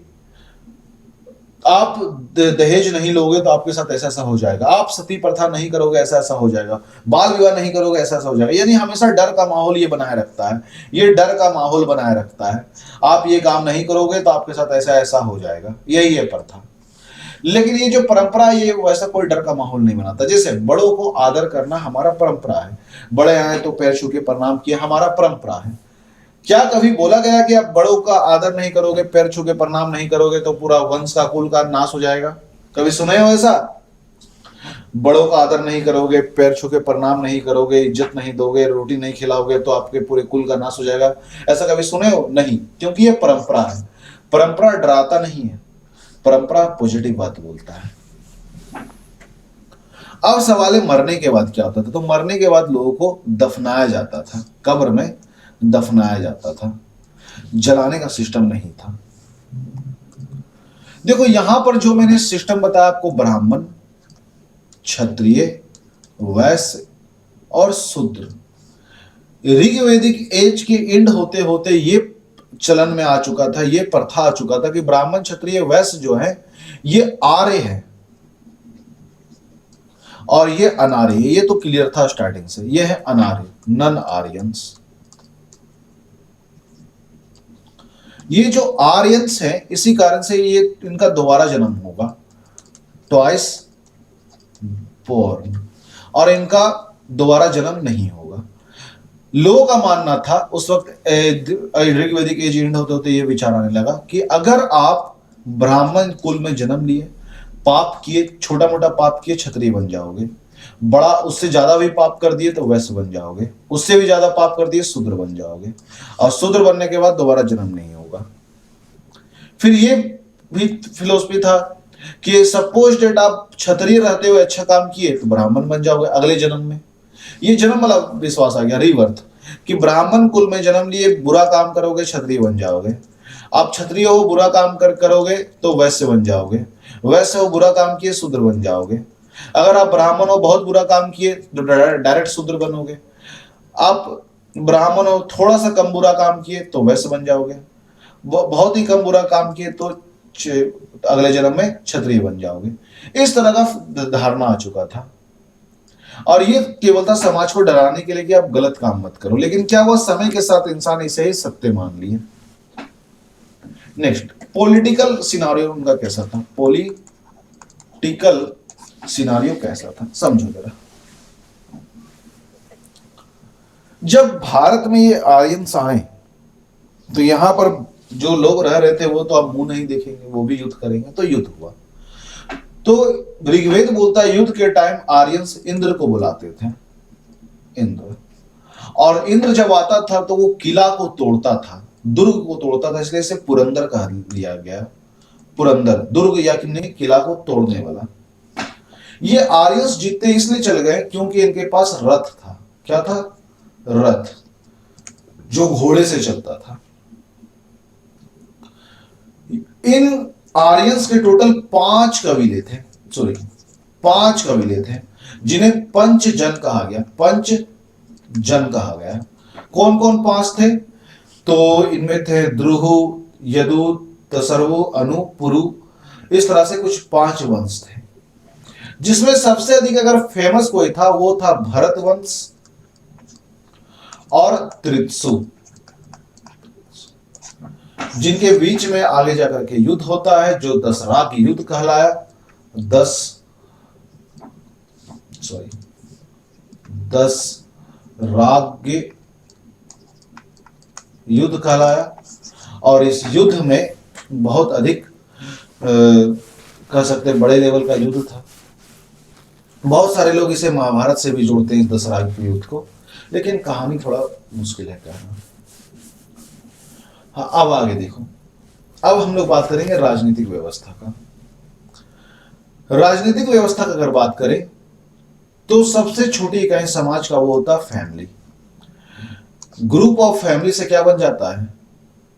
आप दहेज नहीं लोगे तो आपके साथ ऐसा ऐसा हो जाएगा, आप सती प्रथा नहीं करोगे ऐसा ऐसा हो जाएगा, बाल विवाह नहीं करोगे ऐसा ऐसा हो जाएगा। यानी हमेशा डर का माहौल ये बनाए रखता है, ये डर का माहौल बनाए रखता है। आप ये काम नहीं करोगे तो आपके साथ ऐसा ऐसा हो जाएगा, यही है प्रथा। लेकिन ये जो परंपरा, ये वैसा कोई डर का माहौल नहीं बनाता। जैसे बड़ों को आदर करना हमारा परंपरा है, बड़े आए तो पैर छू के प्रणाम किया, हमारा परंपरा है। क्या कभी बोला गया कि आप बड़ों का आदर नहीं करोगे, पैर छू के प्रणाम नहीं करोगे तो पूरा वंश का कुल का नाश हो जाएगा? कभी सुने हो ऐसा? बड़ों का आदर नहीं करोगे, पैर छू के प्रणाम नहीं करोगे, इज्जत नहीं दोगे, रोटी नहीं खिलाओगे तो आपके पूरे कुल का नाश हो जाएगा, ऐसा कभी सुने हो? नहीं, क्योंकि ये परंपरा है। परंपरा डराता नहीं है, परंपरा पॉजिटिव बात बोलता है। अब सवाल है मरने के बाद क्या होता था? तो मरने के बाद लोगों को दफनाया जाता था, कब्र में दफनाया जाता था, जलाने का सिस्टम नहीं था। देखो यहां पर जो मैंने सिस्टम बताया आपको, ब्राह्मण, क्षत्रिय, वैश्य और शूद्र, ऋग्वैदिक एज के एंड होते होते ये चलन में आ चुका था, ये प्रथा आ चुका था कि ब्राह्मण, क्षत्रिय, वैश्य जो है ये आर्य है और ये अनार्य। ये तो क्लियर था स्टार्टिंग से, ये है अनार्य, नन आर्यंस। ये जो आर्यंस है इसी कारण से ये इनका दोबारा जन्म होगा, ट्वाइस बोर्न, और इनका दोबारा जन्म नहीं होगा। लोगों का मानना था उस वक्त, ऋग्वैदिक एज एंड होते होते ये विचार आने लगा कि अगर आप ब्राह्मण कुल में जन्म लिए, पाप किए, छोटा मोटा पाप किए, क्षत्रिय बन जाओगे, बड़ा उससे ज्यादा भी पाप कर दिए तो वैश्य बन जाओगे, उससे भी ज्यादा पाप कर दिए शूद्र बन जाओगे, और शूद्र बनने के बाद दोबारा जन्म नहीं होगा। फिर ये भी फिलोसफी था कि सपोज डेट आप क्षत्रिय रहते हुए अच्छा काम किए तो ब्राह्मण बन जाओगे अगले जन्म में। ये जन्म वाला विश्वास आ गया, रिवर्थ, कि ब्राह्मण कुल में जन्म लिए, बुरा काम करोगे क्षत्रिय बन जाओगे, आप क्षत्रिय हो बुरा काम करोगे तो वैश्य बन जाओगे, वैश्य हो बुरा काम किए शूद्र बन जाओगे, अगर आप ब्राह्मण हो बहुत बुरा काम किए तो डायरेक्ट शूद्र बनोगे, आप ब्राह्मण हो थोड़ा सा कम बुरा काम किए तो वैश्य बन जाओगे, बहुत ही कम बुरा काम किए तो अगले जन्म में क्षत्रिय बन जाओगे। इस तरह का धारणा आ चुका था, और ये केवल था समाज को डराने के लिए कि आप गलत काम मत करो। लेकिन क्या हुआ, समय के साथ इंसान इसे ही सत्य मान लिए। नेक्स्ट, पॉलिटिकल सिनारियो उनका कैसा था? पॉलिटिकल सिनारियो कैसा था समझो जरा। जब भारत में ये आर्यंस आए तो यहां पर जो लोग रह रहे थे वो तो अब मुंह नहीं देखेंगे, वो भी युद्ध करेंगे, तो युद्ध हुआ। तो ऋग्वेद बोलता है युद्ध के टाइम आर्यंस इंद्र को बुलाते थे, इंद्र, और इंद्र जब आता था तो वो किला को तोड़ता था, दुर्ग को तोड़ता था, इसलिए इसे पुरंदर कहा लिया गया, पुरंदर, दुर्ग या किन्हीं किला को तोड़ने वाला। ये आर्यंस जीतते इसलिए चल गए क्योंकि इनके पास रथ था। क्या था? रथ, जो घोड़े से चलता था। इन आर्यंस के टोटल 5 कबीले थे जिन्हें पंचजन कहा गया। पंचजन कहा गया। कौन कौन 5 थे? तो इनमें थे द्रुहु, यदु, तसरवु, अनु, पुरु, इस तरह से कुछ 5 वंश थे, जिसमें सबसे अधिक अगर फेमस कोई था वो था भरत वंश और त्रित्सु, जिनके बीच में आगे जाकर के युद्ध होता है जो दसराग युद्ध कहलाया। दसराग युद्ध कहलाया। और इस युद्ध में बहुत अधिक कह सकते हैं बड़े लेवल का युद्ध था। बहुत सारे लोग इसे महाभारत से भी जोड़ते हैं इस दसराग के युद्ध को, लेकिन कहानी थोड़ा मुश्किल है कहना। हाँ, अब आगे देखो। अब हम लोग बात करेंगे राजनीतिक व्यवस्था का। राजनीतिक व्यवस्था की अगर बात करें तो सबसे छोटी इकाई समाज का वो होता है फैमिली। ग्रुप ऑफ फैमिली से क्या बन जाता है?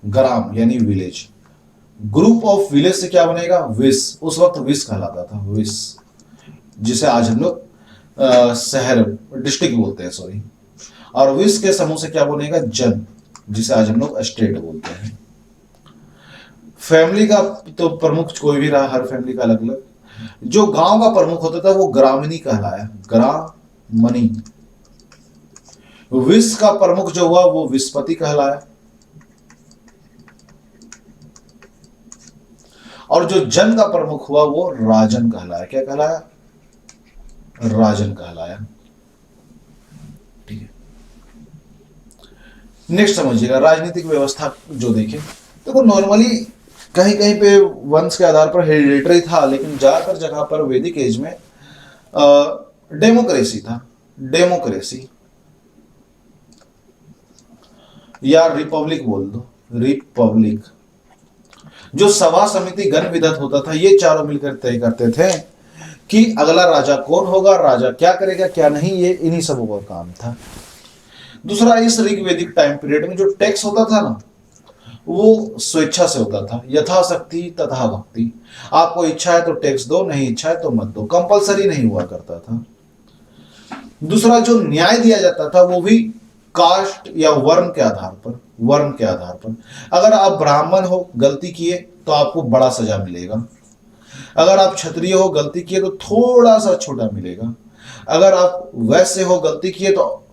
ग्राम यानी विलेज। ग्रुप ऑफ विलेज से क्या बनेगा? विस। उस वक्त विस कहलाता था, विस, जिसे आज हम लोग शहर, डिस्ट्रिक्ट बोलते हैं, सॉरी। और विस के समूह से क्या बनेगा? जन, जिसे आज हम लोग स्टेट बोलते हैं। फैमिली का तो प्रमुख कोई भी रहा, हर फैमिली का अलग अलग। जो गांव का प्रमुख होता था वो ग्रामणी कहलाया, ग्रामणी। विस का प्रमुख जो हुआ वो विस्पति कहलाया। और जो जन का प्रमुख हुआ वो राजन कहलाया। क्या कहलाया? राजन कहलाया। ठीक है, नेक्स्ट समझिएगा राजनीतिक व्यवस्था। जो देखें देखो, नॉर्मली कहीं कहीं पे वंश के आधार पर हेरिडेटरी था, लेकिन ज्यादातर जगह पर वैदिक एज में डेमोक्रेसी था। डेमोक्रेसी या रिपब्लिक बोल दो, रिपब्लिक। जो सभा समिति गण विधत होता था, ये चारों मिलकर तय करते थे कि अगला राजा कौन होगा, राजा क्या करेगा क्या नहीं, ये इन्हीं सबों का काम था। दूसरा, इस ऋग्वैदिक टाइम पीरियड में जो टैक्स होता था ना, वो स्वेच्छा से होता था, यथाशक्ति तथा भक्ति। आपको इच्छा है तो टैक्स दो, नहीं इच्छा है तो मत दो, कंपलसरी नहीं हुआ करता था। दूसरा, जो न्याय दिया जाता था वो भी कास्ट या वर्ण के आधार पर, वर्ण के आधार पर। अगर आप ब्राह्मण हो, गलती किए तो आपको बड़ा सजा मिलेगा। अगर आप क्षत्रिय हो, गलती किए तो थोड़ा सा छोटा मिलेगा। अगर आप वैश्य हो, गलती किए तो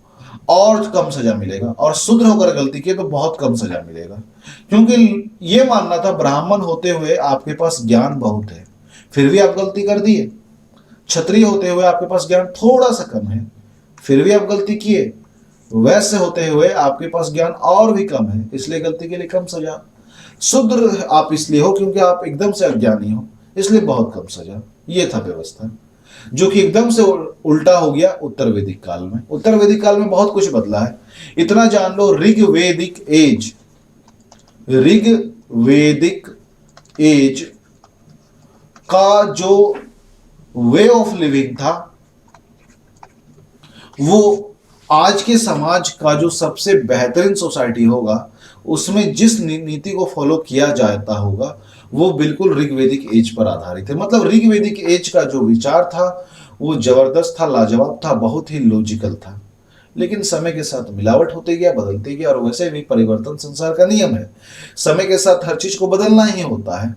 और कम सजा मिलेगा। और शूद्र होकर गलती किए तो बहुत कम सजा मिलेगा। क्योंकि ये मानना था ब्राह्मण होते हुए आपके पास ज्ञान बहुत है, फिर भी आप गलती कर दिए। क्षत्रिय होते हुए आपके पास ज्ञान थोड़ा सा कम है, फिर भी आप गलती किए। वैश्य होते हुए आपके पास ज्ञान और भी कम है, इसलिए गलती के लिए कम सजा। शूद्र आप इसलिए हो क्योंकि आप एकदम से अज्ञानी हो, इसलिए बहुत कम सजा। ये था व्यवस्था, जो कि एकदम से उल्टा हो गया उत्तर वैदिक काल में। उत्तर वैदिक काल में बहुत कुछ बदला है। इतना जान लो, ऋग्वैदिक एज का जो वे ऑफ लिविंग था, वो आज के समाज का जो सबसे बेहतरीन सोसाइटी होगा, उसमें जिस नीति को फॉलो किया जाता होगा, वो बिल्कुल ऋग्वैदिक एज पर आधारित है। मतलब ऋग्वैदिक एज का जो विचार था वो जबरदस्त था, लाजवाब था, बहुत ही लॉजिकल था। लेकिन समय के साथ मिलावट होते गया, बदलते गया। और वैसे भी परिवर्तन संसार का नियम है, समय के साथ हर चीज को बदलना ही होता है।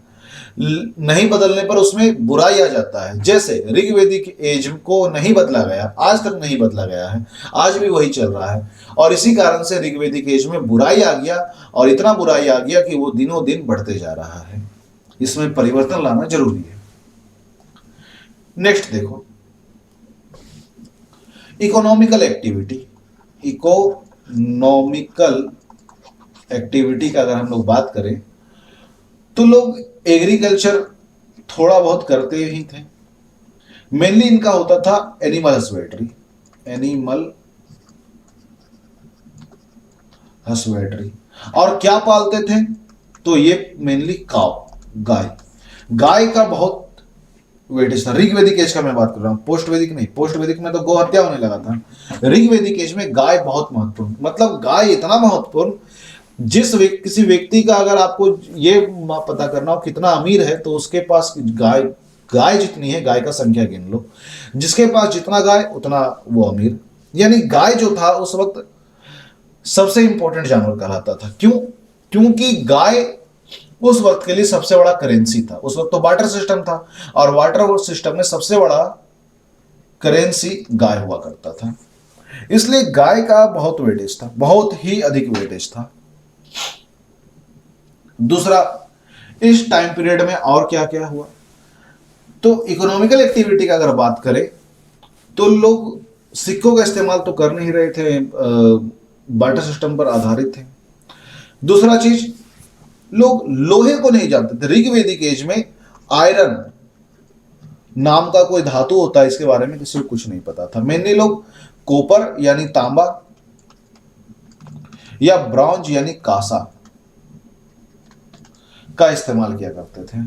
नहीं बदलने पर उसमें बुराई आ जाता है। जैसे ऋग्वैदिक एज को नहीं बदला गया, आज तक नहीं बदला गया है, आज भी वही चल रहा है। और इसी कारण से ऋग्वैदिक एज में बुराई आ गया, और इतना बुराई आ गया कि वो दिनों दिन बढ़ते जा रहा है। इसमें परिवर्तन लाना जरूरी है। नेक्स्ट देखो, इकोनॉमिकल एक्टिविटी। इकोनॉमिकल एक्टिविटी का अगर हम लोग बात करें तो लोग एग्रीकल्चर थोड़ा बहुत करते ही थे। मेनली इनका होता था एनिमल हस्बेंड्री, एनिमल हस्बेंड्री। और क्या पालते थे? तो ये मेनली काव, गाय। गाय का बहुत वेटेज था। ऋग्वेदिक एज का मैं बात कर रहा हूँ, पोस्ट वैदिक नहीं। पोस्ट वैदिक में तो गौ हत्या होने लगा था। ऋग्वेदिक एज में गाय बहुत महत्वपूर्ण, मतलब गाय इतना महत्वपूर्ण, किसी व्यक्ति का अगर आपको ये पता करना हो कितना अमीर है, तो उसके पास गाय, गाय जितनी है, गाय का संख्या गिन लो, जिसके पास जितना गाय उतना वो अमीर। यानी गाय जो था उस वक्त सबसे इंपॉर्टेंट जानवर कहलाता था। क्यों? क्योंकि गाय उस वक्त के लिए सबसे बड़ा करेंसी था। उस वक्त तो बार्टर सिस्टम था, और बार्टर सिस्टम में सबसे बड़ा करेंसी गाय हुआ करता था। इसलिए गाय का बहुत वेटेज था, बहुत ही अधिक वेटेज था। दूसरा, इस टाइम पीरियड में और क्या क्या हुआ, तो इकोनॉमिकल एक्टिविटी का अगर बात करें तो लोग सिक्कों का इस्तेमाल तो कर नहीं रहे थे, बार्टर सिस्टम पर आधारित थे। दूसरा चीज, लोग लोहे को नहीं जानते थे। ऋग्वेदिक एज में आयरन नाम का कोई धातु होता है, इसके बारे में किसी को कुछ नहीं पता था। मेनली लोग कॉपर यानी तांबा या ब्रॉन्ज यानी कांसा का इस्तेमाल किया करते थे।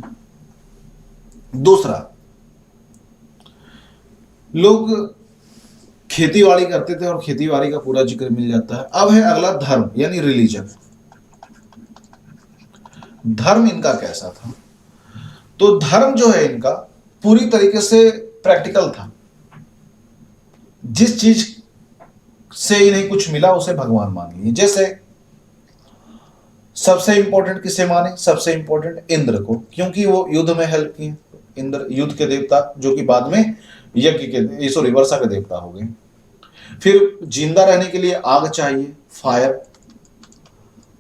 दूसरा, लोग खेतीबाड़ी करते थे, और खेतीबाड़ी का पूरा जिक्र मिल जाता है। अब है अगला धर्म यानी रिलीजन। धर्म इनका कैसा था, तो धर्म जो है इनका पूरी तरीके से प्रैक्टिकल था। जिस चीज से इन्हें कुछ मिला उसे भगवान मान लिए। जैसे सबसे इंपॉर्टेंट किसे माने? सबसे इंपॉर्टेंट इंद्र को, क्योंकि वो युद्ध में हेल्प किए। इंद्र युद्ध के देवता, जो कि बाद में यज्ञ के, सॉरी, वर्षा के देवता हो गए। फिर जिंदा रहने के लिए आग चाहिए, फायर,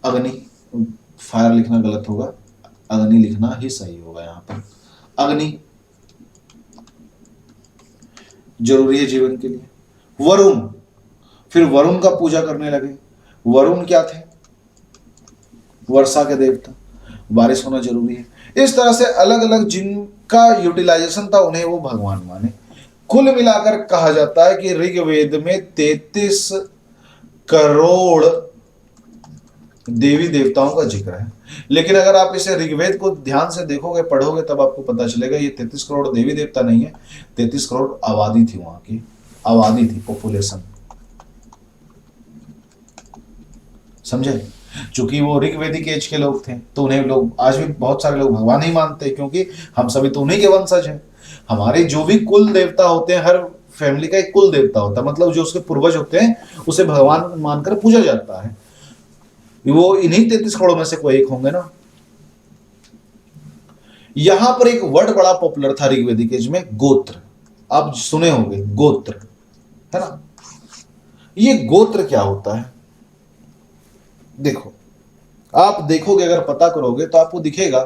अग्नि। फायर लिखना गलत होगा, अग्नि लिखना ही सही होगा। यहां पर अग्नि जरूरी है जीवन के लिए। वरुण, फिर वरुण का पूजा करने लगे। वरुण क्या थे? वर्षा के देवता, बारिश होना जरूरी है। इस तरह से अलग अलग जिनका यूटिलाइजेशन था उन्हें वो भगवान माने। कुल मिलाकर कहा जाता है कि ऋग्वेद में 33 करोड़ देवी देवताओं का जिक्र है। लेकिन अगर आप इसे ऋग्वेद को ध्यान से देखोगे, पढ़ोगे, तब आपको पता चलेगा ये 33 करोड़ देवी देवता नहीं है, 33 करोड़ आबादी थी, वहां की आबादी थी, पॉपुलेशन। समझे? चूंकि वो ऋग्वेदिक एज के लोग थे, तो उन्हें लोग, आज भी बहुत सारे लोग भगवान ही मानते हैं, क्योंकि हम सभी तो उन्हीं के वंशज हैं। हमारे जो भी कुल देवता होते हैं, हर फैमिली का एक कुल देवता होता है, मतलब जो उसके पूर्वज होते हैं उसे भगवान मानकर पूजा जाता है। वो इन्हीं 33 करोड़ में से कोई एक होंगे ना। यहां पर एक वर्ड बड़ा पॉपुलर था ऋग्वेदिक एज में, गोत्र। आप सुने होंगे गोत्र, है ना। ये गोत्र क्या होता है? देखो, आप देखोगे, अगर पता करोगे तो आपको दिखेगा।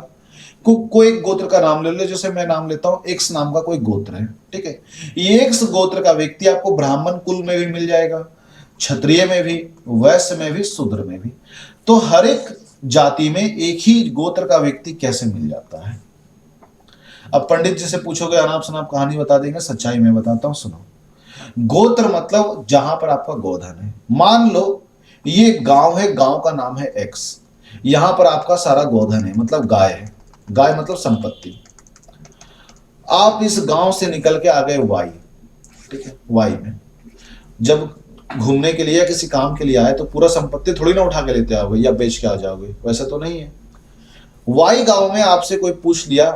कोई गोत्र का नाम ले लो, जैसे मैं नाम लेता हूं, एक्स नाम का कोई गोत्र है, ठीक है। ये एक्स गोत्र का व्यक्ति आपको ब्राह्मण कुल में भी मिल जाएगा, क्षत्रिय में भी, वैश्य में भी, शूद्र में भी। तो हर एक जाति में एक ही गोत्र का व्यक्ति कैसे मिल जाता है? अब पंडित जी से पूछोगे, अनाप शनाप कहानी बता देंगे, सच्चाई में बताता हूं, सुनो। गोत्र मतलब जहां पर आपका गोधन है। मान लो ये गांव है, गांव का नाम है एक्स, यहां पर आपका सारा गोधन है, मतलब गाय है। गाय मतलब संपत्ति। आप इस गांव से निकल के आ गए वाई, ठीक है। वाई में जब घूमने के लिए या किसी काम के लिए आए, तो पूरा संपत्ति थोड़ी ना उठा के लेते आओगे या बेच के आ जाओगे, वैसा तो नहीं है। वाई गांव में आपसे कोई पूछ लिया,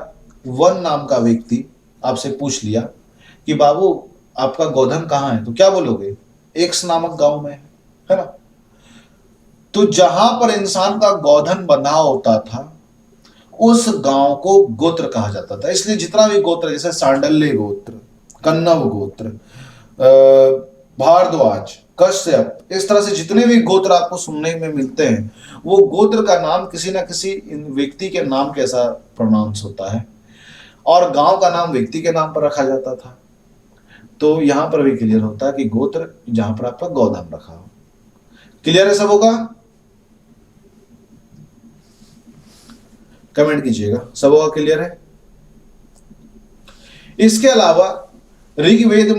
वन नाम का व्यक्ति आपसे पूछ लिया कि बाबू आपका गोधन कहाँ है, तो क्या बोलोगे? एक्स नामक गांव में है ना। तो जहां पर इंसान का गोधन बंधा होता था, उस गांव को गोत्र कहा जाता था। इसलिए जितना भी गोत्र, जैसे सांडल्य गोत्र, कन्नव गोत्र, भारद्वाज, कश्यप, इस तरह से जितने भी गोत्र आपको सुनने में मिलते हैं, वो गोत्र का नाम किसी ना किसी व्यक्ति के नाम के ऐसा प्रोनाउंस होता है, और गांव का नाम व्यक्ति के नाम पर रखा जाता था। तो यहां पर भी क्लियर होता है कि गोत्र जहां पर आपका गोधन रखा हो। क्लियर है सब होगा? कमेंट कीजिएगा, सब होगा क्लियर है? इसके अलावा ऋग्वेद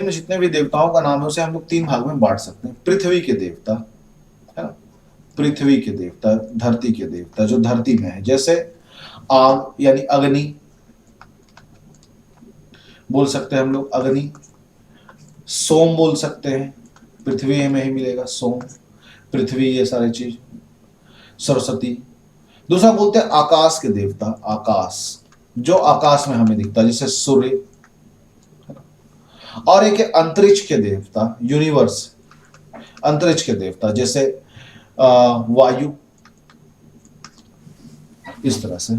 में जितने भी देवताओं का नाम है उसे हम लोग 3 भाग में बांट सकते हैं। पृथ्वी के देवता, है ना, पृथ्वी के देवता, धरती के देवता, जो धरती में है। जैसे आग यानी अग्नि बोल सकते हैं हम लोग, अग्नि। सोम बोल सकते हैं, पृथ्वी में ही मिलेगा सोम, पृथ्वी, ये सारी चीज। सरस्वती। दूसरा बोलते हैं आकाश के देवता, आकाश, जो आकाश में हमें दिखता है, जैसे सूर्य। और एक है अंतरिक्ष के देवता, यूनिवर्स, अंतरिक्ष के देवता, जैसे वायु, इस तरह से।